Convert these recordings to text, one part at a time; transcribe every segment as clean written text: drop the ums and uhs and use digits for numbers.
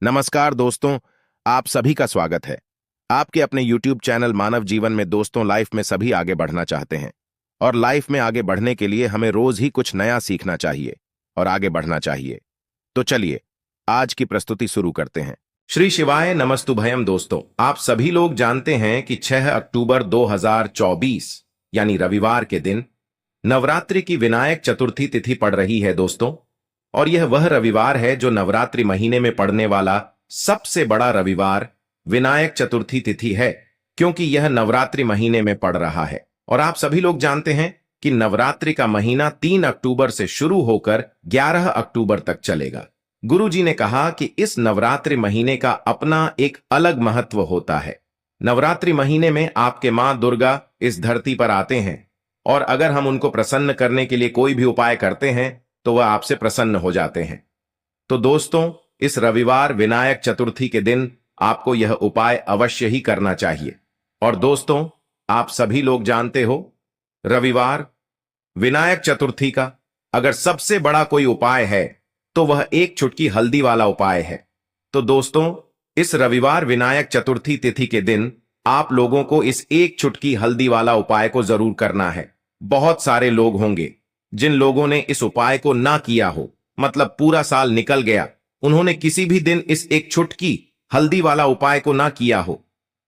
नमस्कार दोस्तों, आप सभी का स्वागत है। आपके अपने YouTube चैनल मानव जीवन में दोस्तों लाइफ में सभी आगे बढ़ना चाहते हैं और लाइफ में आगे बढ़ने के लिए हमें रोज ही कुछ नया सीखना चाहिए और आगे बढ़ना चाहिए। तो चलिए आज की प्रस्तुति शुरू करते हैं। श्री शिवाय नमस्तुभयम। दोस्तों, आप सभी लोग जानते हैं कि 6 अक्टूबर 2024 यानी रविवार के दिन नवरात्रि की विनायक चतुर्थी तिथि पड़ रही है दोस्तों। और यह वह रविवार है जो नवरात्रि महीने में पड़ने वाला सबसे बड़ा रविवार विनायक चतुर्थी तिथि है, क्योंकि यह नवरात्रि महीने में पड़ रहा है। और आप सभी लोग जानते हैं कि नवरात्रि का महीना 3 अक्टूबर से शुरू होकर 11 अक्टूबर तक चलेगा। गुरु जी ने कहा कि इस नवरात्रि महीने का अपना एक अलग महत्व होता है। नवरात्रि महीने में आपके मां दुर्गा इस धरती पर आते हैं और अगर हम उनको प्रसन्न करने के लिए कोई भी उपाय करते हैं तो वह आपसे प्रसन्न हो जाते हैं। तो दोस्तों, इस रविवार विनायक चतुर्थी के दिन आपको यह उपाय अवश्य ही करना चाहिए। और दोस्तों, आप सभी लोग जानते हो, रविवार विनायक चतुर्थी का अगर सबसे बड़ा कोई उपाय है तो वह एक चुटकी हल्दी वाला उपाय है। तो दोस्तों, इस रविवार विनायक चतुर्थी तिथि के दिन आप लोगों को इस एक चुटकी हल्दी वाला उपाय को जरूर करना है। बहुत सारे लोग होंगे जिन लोगों ने इस उपाय को ना किया हो, मतलब पूरा साल निकल गया, उन्होंने किसी भी दिन इस एक चुटकी हल्दी वाला उपाय को ना किया हो।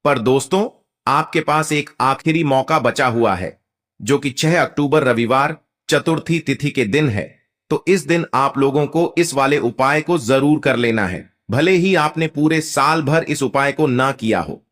पर दोस्तों, आपके पास एक आखिरी मौका बचा हुआ है जो कि 6 अक्टूबर रविवार चतुर्थी तिथि के दिन है। तो इस दिन आप लोगों को इस वाले उपाय को जरूर कर लेना है, भले ही आपने पूरे साल भर इस उपाय को ना किया हो।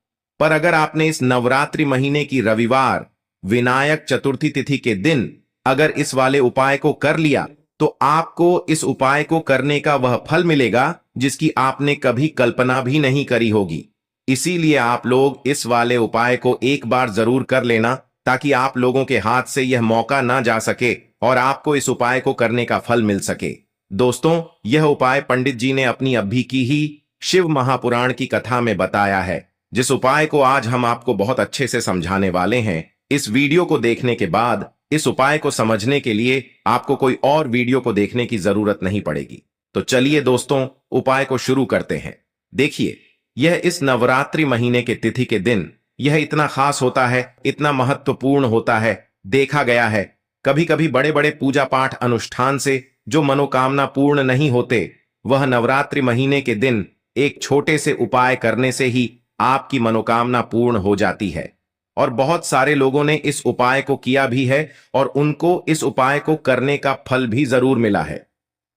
पर अगर आपने इस नवरात्रि महीने की रविवार विनायक चतुर्थी तिथि के दिन अगर इस वाले उपाय को कर लिया तो आपको इस उपाय को करने का वह फल मिलेगा जिसकी आपने कभी कल्पना भी नहीं करी होगी। इसीलिए आप लोग इस वाले उपाय को एक बार जरूर कर लेना, ताकि आप लोगों के हाथ से यह मौका ना जा सके और आपको इस उपाय को करने का फल मिल सके। दोस्तों, यह उपाय पंडित जी ने अपनी अभी की ही शिव महापुराण की कथा में बताया है, जिस उपाय को आज हम आपको बहुत अच्छे से समझाने वाले हैं। इस वीडियो को देखने के बाद इस उपाय को समझने के लिए आपको कोई और वीडियो को देखने की जरूरत नहीं पड़ेगी। तो चलिए दोस्तों, उपाय को शुरू करते हैं। देखिए, यह इस नवरात्रि महीने के तिथि के दिन यह इतना खास होता है, इतना महत्वपूर्ण होता है। देखा गया है कभी कभी बड़े बड़े पूजा पाठ अनुष्ठान से जो मनोकामना पूर्ण नहीं होते, वह नवरात्रि महीने के दिन एक छोटे से उपाय करने से ही आपकी मनोकामना पूर्ण हो जाती है। और बहुत सारे लोगों ने इस उपाय को किया भी है और उनको इस उपाय को करने का फल भी जरूर मिला है।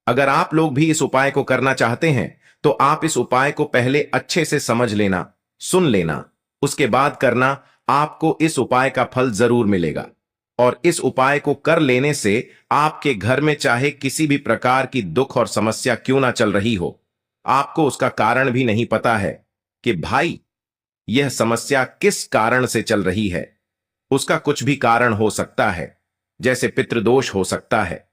अगर आप लोग भी इस उपाय को करना चाहते हैं तो आप इस उपाय को पहले अच्छे से समझ लेना, सुन लेना, उसके बाद करना। आपको इस उपाय का फल जरूर मिलेगा। और इस उपाय को कर लेने से आपके घर में चाहे किसी भी प्रकार की दुख और समस्या क्यों ना चल रही हो, आपको उसका कारण भी नहीं पता है कि भाई यह समस्या किस कारण से चल रही है। उसका कुछ भी कारण हो सकता है, जैसे पितृदोष हो सकता है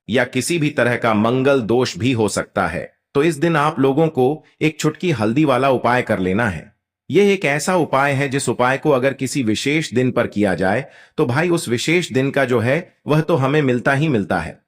या किसी भी तरह का मंगल दोष भी हो सकता है। तो इस दिन आप लोगों को एक चुटकी हल्दी वाला उपाय कर लेना है। यह एक ऐसा उपाय है जिस उपाय को अगर किसी विशेष दिन पर किया जाए तो भाई उस विशेष दिन का जो है वह तो हमें मिलता ही मिलता है।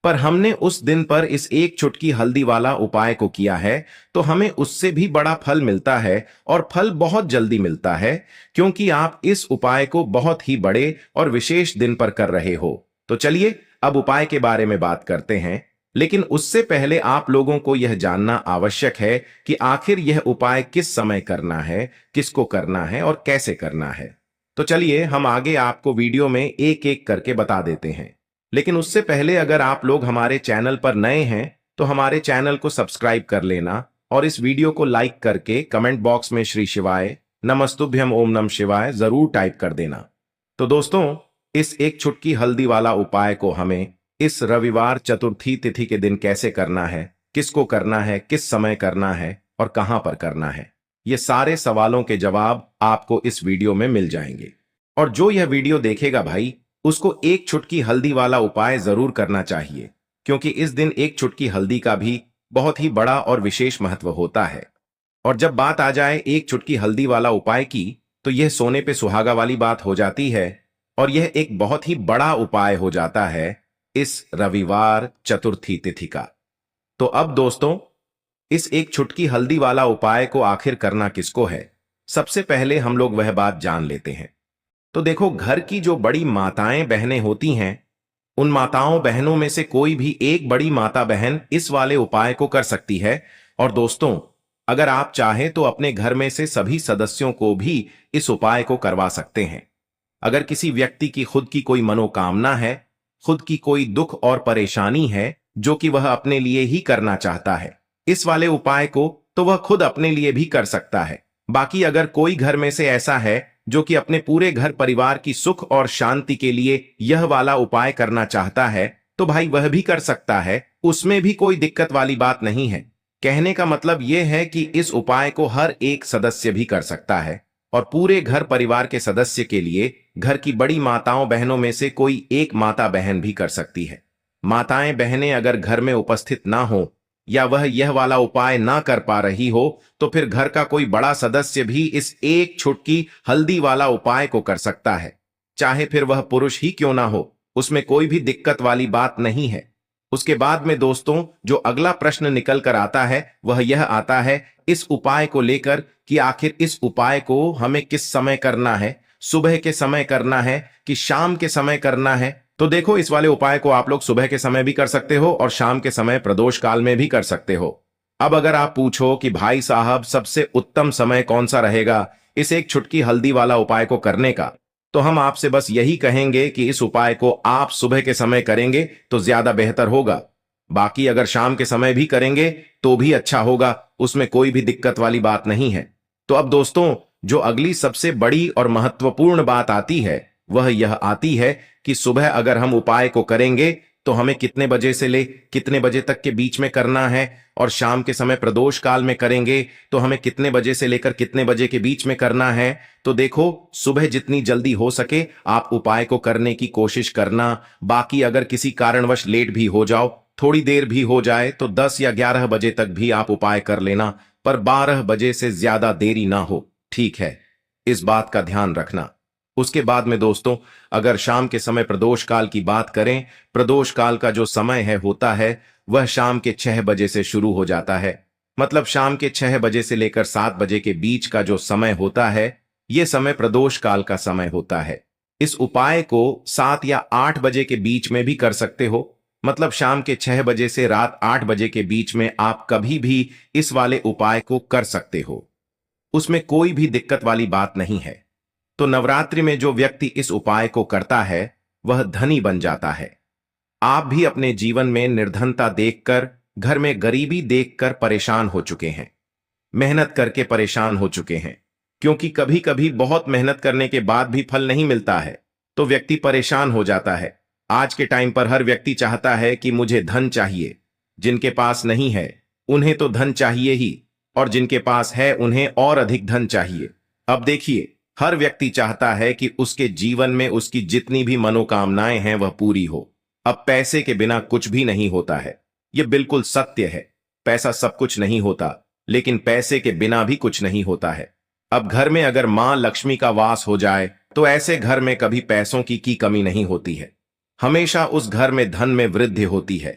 पर हमने उस दिन पर इस एक चुटकी हल्दी वाला उपाय को किया है तो हमें उससे भी बड़ा फल मिलता है, और फल बहुत जल्दी मिलता है, क्योंकि आप इस उपाय को बहुत ही बड़े और विशेष दिन पर कर रहे हो। तो चलिए अब उपाय के बारे में बात करते हैं, लेकिन उससे पहले आप लोगों को यह जानना आवश्यक है कि आखिर यह उपाय किस समय करना है, किसको करना है और कैसे करना है। तो चलिए हम आगे आपको वीडियो में एक एक करके बता देते हैं। लेकिन उससे पहले अगर आप लोग हमारे चैनल पर नए हैं तो हमारे चैनल को सब्सक्राइब कर लेना और इस वीडियो को लाइक करके कमेंट बॉक्स में श्री शिवाय नमस्तुभ्यम ओम नमः शिवाय जरूर टाइप कर देना। तो दोस्तों, इस एक चुटकी हल्दी वाला उपाय को हमें इस रविवार चतुर्थी तिथि के दिन कैसे करना है, किसको करना है, किस समय करना है और कहां पर करना है, ये सारे सवालों के जवाब आपको इस वीडियो में मिल जाएंगे। और जो यह वीडियो देखेगा भाई, उसको एक चुटकी हल्दी वाला उपाय जरूर करना चाहिए, क्योंकि इस दिन एक चुटकी हल्दी का भी बहुत ही बड़ा और विशेष महत्व होता है। और जब बात आ जाए एक चुटकी हल्दी वाला उपाय की, तो यह सोने पे सुहागा वाली बात हो जाती है और यह एक बहुत ही बड़ा उपाय हो जाता है इस रविवार चतुर्थी तिथि का। तो अब दोस्तों, इस एक चुटकी हल्दी वाला उपाय को आखिर करना किसको है, सबसे पहले हम लोग वह बात जान लेते हैं। तो देखो, घर की जो बड़ी माताएं बहनें होती हैं, उन माताओं बहनों में से कोई भी एक बड़ी माता बहन इस वाले उपाय को कर सकती है। और दोस्तों, अगर आप चाहें तो अपने घर में से सभी सदस्यों को भी इस उपाय को करवा सकते हैं। अगर किसी व्यक्ति की खुद की कोई मनोकामना है, खुद की कोई दुख और परेशानी है जो कि वह अपने लिए ही करना चाहता है इस वाले उपाय को, तो वह खुद अपने लिए भी कर सकता है। बाकी अगर कोई घर में से ऐसा है जो कि अपने पूरे घर परिवार की सुख और शांति के लिए यह वाला उपाय करना चाहता है, तो भाई वह भी कर सकता है, उसमें भी कोई दिक्कत वाली बात नहीं है। कहने का मतलब यह है कि इस उपाय को हर एक सदस्य भी कर सकता है और पूरे घर परिवार के सदस्य के लिए घर की बड़ी माताओं बहनों में से कोई एक माता बहन भी कर सकती है। माताएं बहनें अगर घर में उपस्थित ना हो या वह यह वाला उपाय ना कर पा रही हो, तो फिर घर का कोई बड़ा सदस्य भी इस एक चुटकी हल्दी वाला उपाय को कर सकता है। चाहे फिर वह पुरुष ही क्यों ना हो, उसमें कोई भी दिक्कत वाली बात नहीं है। उसके बाद में दोस्तों, जो अगला प्रश्न निकल कर आता है वह यह आता है इस उपाय को लेकर कि आखिर इस उपाय को हमें किस समय करना है, सुबह के समय करना है कि शाम के समय करना है। तो देखो, इस वाले उपाय को आप लोग सुबह के समय भी कर सकते हो और शाम के समय प्रदोष काल में भी कर सकते हो। अब अगर आप पूछो कि भाई साहब सबसे उत्तम समय कौन सा रहेगा इस एक चुटकी हल्दी वाला उपाय को करने का, तो हम आपसे बस यही कहेंगे कि इस उपाय को आप सुबह के समय करेंगे तो ज्यादा बेहतर होगा। बाकी अगर शाम के समय भी करेंगे तो भी अच्छा होगा, उसमें कोई भी दिक्कत वाली बात नहीं है। तो अब दोस्तों, जो अगली सबसे बड़ी और महत्वपूर्ण बात आती है वह यह आती है कि सुबह अगर हम उपाय को करेंगे तो हमें कितने बजे से ले कितने बजे तक के बीच में करना है, और शाम के समय प्रदोष काल में करेंगे तो हमें कितने बजे से लेकर कितने बजे के बीच में करना है। तो देखो, सुबह जितनी जल्दी हो सके आप उपाय को करने की कोशिश करना। बाकी अगर किसी कारणवश लेट भी हो जाओ, थोड़ी देर भी हो जाए, तो 10 या 11 बजे तक भी आप उपाय कर लेना, पर 12 बजे से ज्यादा देरी ना हो, ठीक है? इस बात का ध्यान रखना। उसके बाद में दोस्तों, अगर शाम के समय प्रदोष काल की बात करें, प्रदोष काल का जो समय है होता है वह शाम के 6 बजे से शुरू हो जाता है। मतलब शाम के 6 बजे से लेकर 7 बजे के बीच का जो समय होता है, यह समय प्रदोष काल का समय होता है। इस उपाय को 7 या 8 बजे के बीच में भी कर सकते हो। मतलब शाम के 6 बजे से रात 8 बजे के बीच में आप कभी भी इस वाले उपाय को कर सकते हो, उसमें कोई भी दिक्कत वाली बात नहीं है। तो नवरात्रि में जो व्यक्ति इस उपाय को करता है वह धनी बन जाता है। आप भी अपने जीवन में निर्धनता देखकर, घर में गरीबी देखकर परेशान हो चुके हैं, मेहनत करके परेशान हो चुके हैं, क्योंकि कभी कभी बहुत मेहनत करने के बाद भी फल नहीं मिलता है तो व्यक्ति परेशान हो जाता है। आज के टाइम पर हर व्यक्ति चाहता है कि मुझे धन चाहिए, जिनके पास नहीं है उन्हें तो धन चाहिए ही, और जिनके पास है उन्हें और अधिक धन चाहिए। अब देखिए, हर व्यक्ति चाहता है कि उसके जीवन में उसकी जितनी भी मनोकामनाएं हैं वह पूरी हो। अब पैसे के बिना कुछ भी नहीं होता है, यह बिल्कुल सत्य है। पैसा सब कुछ नहीं होता, लेकिन पैसे के बिना भी कुछ नहीं होता है। अब घर में अगर मां लक्ष्मी का वास हो जाए तो ऐसे घर में कभी पैसों की कमी नहीं होती है। हमेशा उस घर में धन में वृद्धि होती है,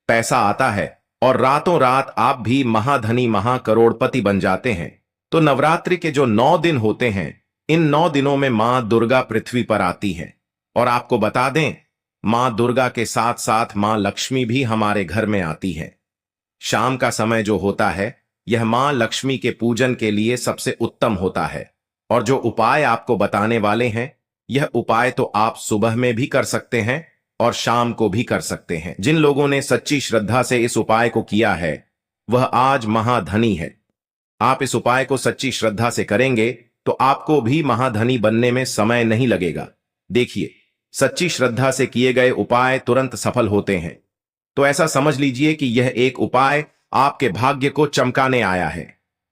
पैसा आता है और रातों रात आप भी महाधनी महाकरोड़पति बन जाते हैं। तो नवरात्रि के जो 9 दिन होते हैं, इन 9 दिनों में मां दुर्गा पृथ्वी पर आती हैं। और आपको बता दें, मां दुर्गा के साथ साथ मां लक्ष्मी भी हमारे घर में आती हैं। शाम का समय जो होता है यह मां लक्ष्मी के पूजन के लिए सबसे उत्तम होता है। और जो उपाय आपको बताने वाले हैं, यह उपाय तो आप सुबह में भी कर सकते हैं और शाम को भी कर सकते हैं। जिन लोगों ने सच्ची श्रद्धा से इस उपाय को किया है वह आज महाधनी है। आप इस उपाय को सच्ची श्रद्धा से करेंगे तो आपको भी महाधनी बनने में समय नहीं लगेगा। देखिए, सच्ची श्रद्धा से किए गए उपाय तुरंत सफल होते हैं। तो ऐसा समझ लीजिए कि यह एक उपाय आपके भाग्य को चमकाने आया है,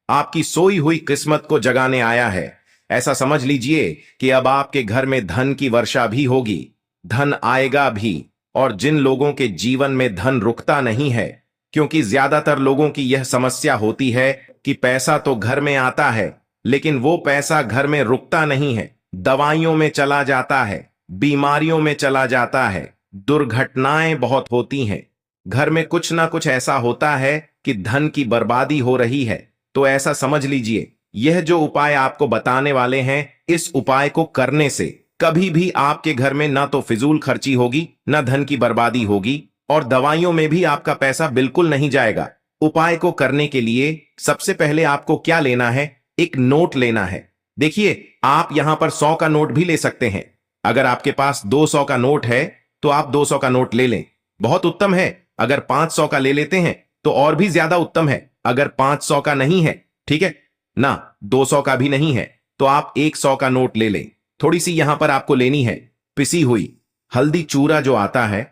आपकी सोई हुई किस्मत को जगाने आया है। ऐसा समझ लीजिए कि अब आपके घर में धन की वर्षा भी होगी, धन आएगा भी। और जिन लोगों के जीवन में धन रुकता नहीं है, क्योंकि ज्यादातर लोगों की यह समस्या होती है कि पैसा तो घर में आता है लेकिन वो पैसा घर में रुकता नहीं है, दवाइयों में चला जाता है, बीमारियों में चला जाता है, दुर्घटनाएं बहुत होती हैं। घर में कुछ ना कुछ ऐसा होता है कि धन की बर्बादी हो रही है, तो ऐसा समझ लीजिए यह जो उपाय आपको बताने वाले हैं, इस उपाय को करने से कभी भी आपके घर में ना तो फिजूल खर्ची होगी, ना धन की बर्बादी होगी, और दवाइयों में भी आपका पैसा बिल्कुल नहीं जाएगा। उपाय को करने के लिए सबसे पहले आपको क्या लेना है? एक नोट लेना है। देखिए, आप यहां पर 100 का नोट भी ले सकते हैं। अगर आपके पास 200 का नोट है तो आप 200 का नोट ले लें, बहुत उत्तम है। अगर 500 का ले लेते हैं तो और भी ज्यादा उत्तम है। अगर 500 का नहीं है, ठीक है ना, 200 का भी नहीं है, तो आप 100 का नोट ले लें। थोड़ी सी यहां पर आपको लेनी है पिसी हुई हल्दी चूरा जो आता है,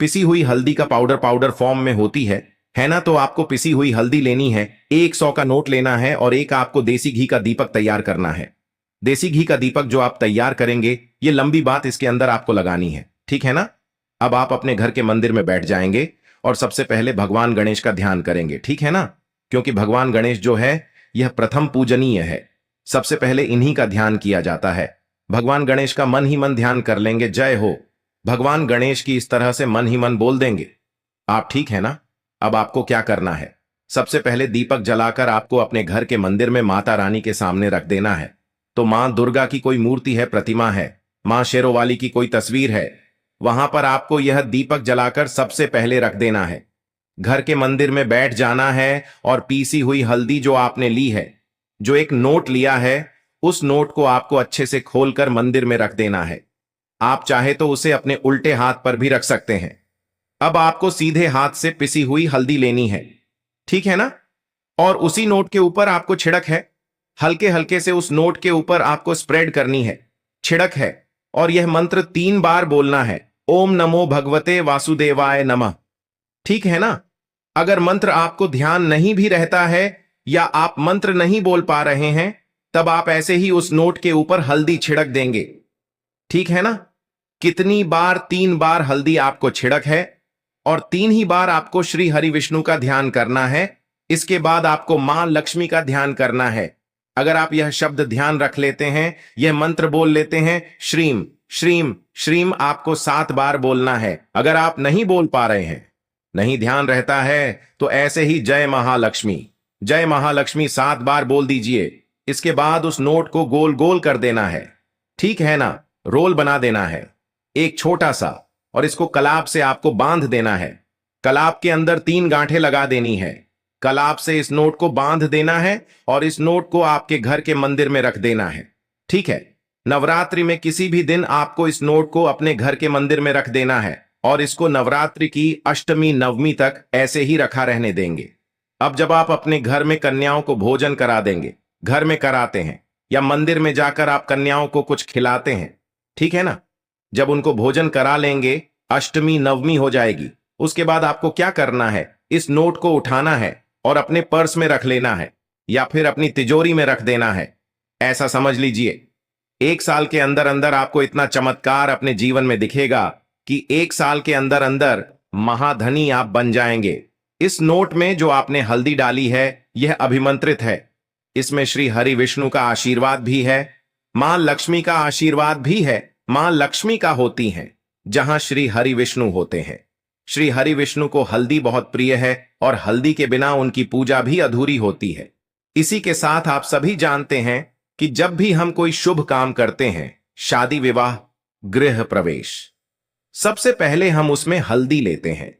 पिसी हुई हल्दी का पाउडर पाउडर फॉर्म में होती है ना, तो आपको पिसी हुई हल्दी लेनी है। 100 का नोट लेना है और एक आपको देसी घी का दीपक तैयार करना है। देसी घी का दीपक जो आप तैयार करेंगे, ये लंबी बात इसके अंदर आपको लगानी है, ठीक है ना। अब आप अपने घर के मंदिर में बैठ जाएंगे और सबसे पहले भगवान गणेश का ध्यान करेंगे, ठीक है ना, क्योंकि भगवान गणेश जो है यह प्रथम पूजनीय है। सबसे पहले इन्हीं का ध्यान किया जाता है। भगवान गणेश का मन ही मन ध्यान कर लेंगे, जय हो भगवान गणेश की, इस तरह से मन ही मन बोल देंगे आप, ठीक है ना। अब आपको क्या करना है? सबसे पहले दीपक जलाकर आपको अपने घर के मंदिर में माता रानी के सामने रख देना है। तो मां दुर्गा की कोई मूर्ति है, प्रतिमा है, मां शेरोवाली की कोई तस्वीर है, वहां पर आपको यह दीपक जलाकर सबसे पहले रख देना है। घर के मंदिर में बैठ जाना है और पीसी हुई हल्दी जो आपने ली है, जो एक नोट लिया है, उस नोट को आपको अच्छे से खोलकर मंदिर में रख देना है। आप चाहे तो उसे अपने उल्टे हाथ पर भी रख सकते हैं। अब आपको सीधे हाथ से पिसी हुई हल्दी लेनी है, ठीक है ना, और उसी नोट के ऊपर आपको छिड़क है, हल्के हल्के से उस नोट के ऊपर आपको स्प्रेड करनी है, छिड़क है, और यह मंत्र 3 बार बोलना है, ओम नमो भगवते वासुदेवाय नमः, ठीक है ना। अगर मंत्र आपको ध्यान नहीं भी रहता है या आप मंत्र नहीं बोल पा रहे हैं, तब आप ऐसे ही उस नोट के ऊपर हल्दी छिड़क देंगे, ठीक है ना। कितनी बार? 3 बार हल्दी आपको छिड़क है और 3 ही बार आपको श्री हरि विष्णु का ध्यान करना है। इसके बाद आपको मां लक्ष्मी का ध्यान करना है। अगर आप यह शब्द ध्यान रख लेते हैं, यह मंत्र बोल लेते हैं, श्रीम श्रीम श्रीम, आपको 7 बार बोलना है। अगर आप नहीं बोल पा रहे हैं, नहीं ध्यान रहता है, तो ऐसे ही जय महालक्ष्मी 7 बार बोल दीजिए। इसके बाद उस नोट को गोल गोल कर देना है, ठीक है ना, रोल बना देना है एक छोटा सा, और इसको कलाब से आपको बांध देना है। कलाब के अंदर 3 गांठें लगा देनी है। कलाब से इस नोट को बांध देना है और इस नोट को आपके घर के मंदिर में रख देना है, ठीक है। नवरात्रि में किसी भी दिन आपको इस नोट को अपने घर के मंदिर में रख देना है और इसको नवरात्रि की अष्टमी नवमी तक ऐसे ही रखा रहने देंगे। अब जब आप अपने घर में कन्याओं को भोजन करा देंगे, घर में कराते हैं या मंदिर में जाकर आप कन्याओं को कुछ खिलाते हैं, ठीक है ना, जब उनको भोजन करा लेंगे, अष्टमी नवमी हो जाएगी। उसके बाद आपको क्या करना है? इस नोट को उठाना है और अपने पर्स में रख लेना है या फिर अपनी तिजोरी में रख देना है। ऐसा समझ लीजिए 1 साल के अंदर अंदर आपको इतना चमत्कार अपने जीवन में दिखेगा कि 1 साल के अंदर अंदर महाधनी आप बन जाएंगे। इस नोट में जो आपने हल्दी डाली है, यह अभिमंत्रित है। इसमें श्री हरि विष्णु का आशीर्वाद भी है, मां लक्ष्मी का आशीर्वाद भी है। मां लक्ष्मी का होती हैं जहां श्री हरि विष्णु होते हैं। श्री हरि विष्णु को हल्दी बहुत प्रिय है और हल्दी के बिना उनकी पूजा भी अधूरी होती है। इसी के साथ आप सभी जानते हैं कि जब भी हम कोई शुभ काम करते हैं, शादी विवाह, गृह प्रवेश, सबसे पहले हम उसमें हल्दी लेते हैं,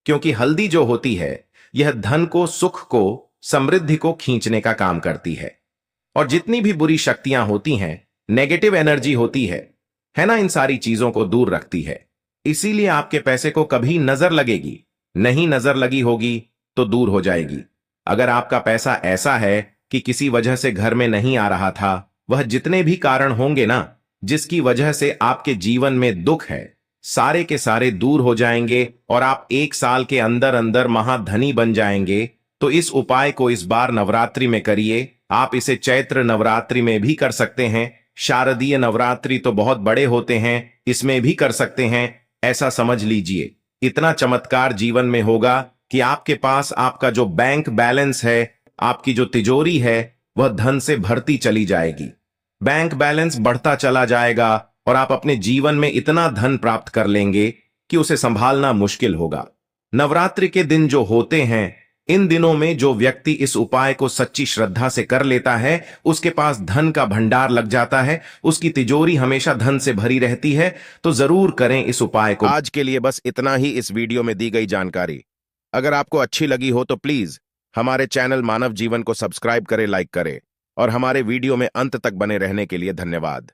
क्योंकि हल्दी जो होती है यह धन को, सुख को, समृद्धि को खींचने का काम करती है। और जितनी भी बुरी शक्तियां होती हैं, नेगेटिव एनर्जी होती है ना, इन सारी चीजों को दूर रखती है। इसीलिए आपके पैसे को कभी नजर लगेगी नहीं, नजर लगी होगी तो दूर हो जाएगी। अगर आपका पैसा ऐसा है कि किसी वजह से घर में नहीं आ रहा था, वह जितने भी कारण होंगे ना, जिसकी वजह से आपके जीवन में दुख है, सारे के सारे दूर हो जाएंगे और आप 1 साल के अंदर अंदर महाधनी बन जाएंगे। तो इस उपाय को इस बार नवरात्रि में करिए। आप इसे चैत्र नवरात्रि में भी कर सकते हैं, शारदीय नवरात्रि तो बहुत बड़े होते हैं, इसमें भी कर सकते हैं। ऐसा समझ लीजिए इतना चमत्कार जीवन में होगा कि आपके पास आपका जो बैंक बैलेंस है, आपकी जो तिजोरी है, वह धन से भरती चली जाएगी। बैंक बैलेंस बढ़ता चला जाएगा और आप अपने जीवन में इतना धन प्राप्त कर लेंगे कि उसे संभालना मुश्किल होगा। नवरात्रि के दिन जो होते हैं, इन दिनों में जो व्यक्ति इस उपाय को सच्ची श्रद्धा से कर लेता है, उसके पास धन का भंडार लग जाता है, उसकी तिजोरी हमेशा धन से भरी रहती है। तो जरूर करें इस उपाय को। आज के लिए बस इतना ही इस वीडियो में दी गई जानकारी। अगर आपको अच्छी लगी हो तो प्लीज हमारे चैनल मानव जीवन को सब्सक्राइब करें, लाइक करें और हमारे वीडियो में अंत तक बने रहने के लिए धन्यवाद।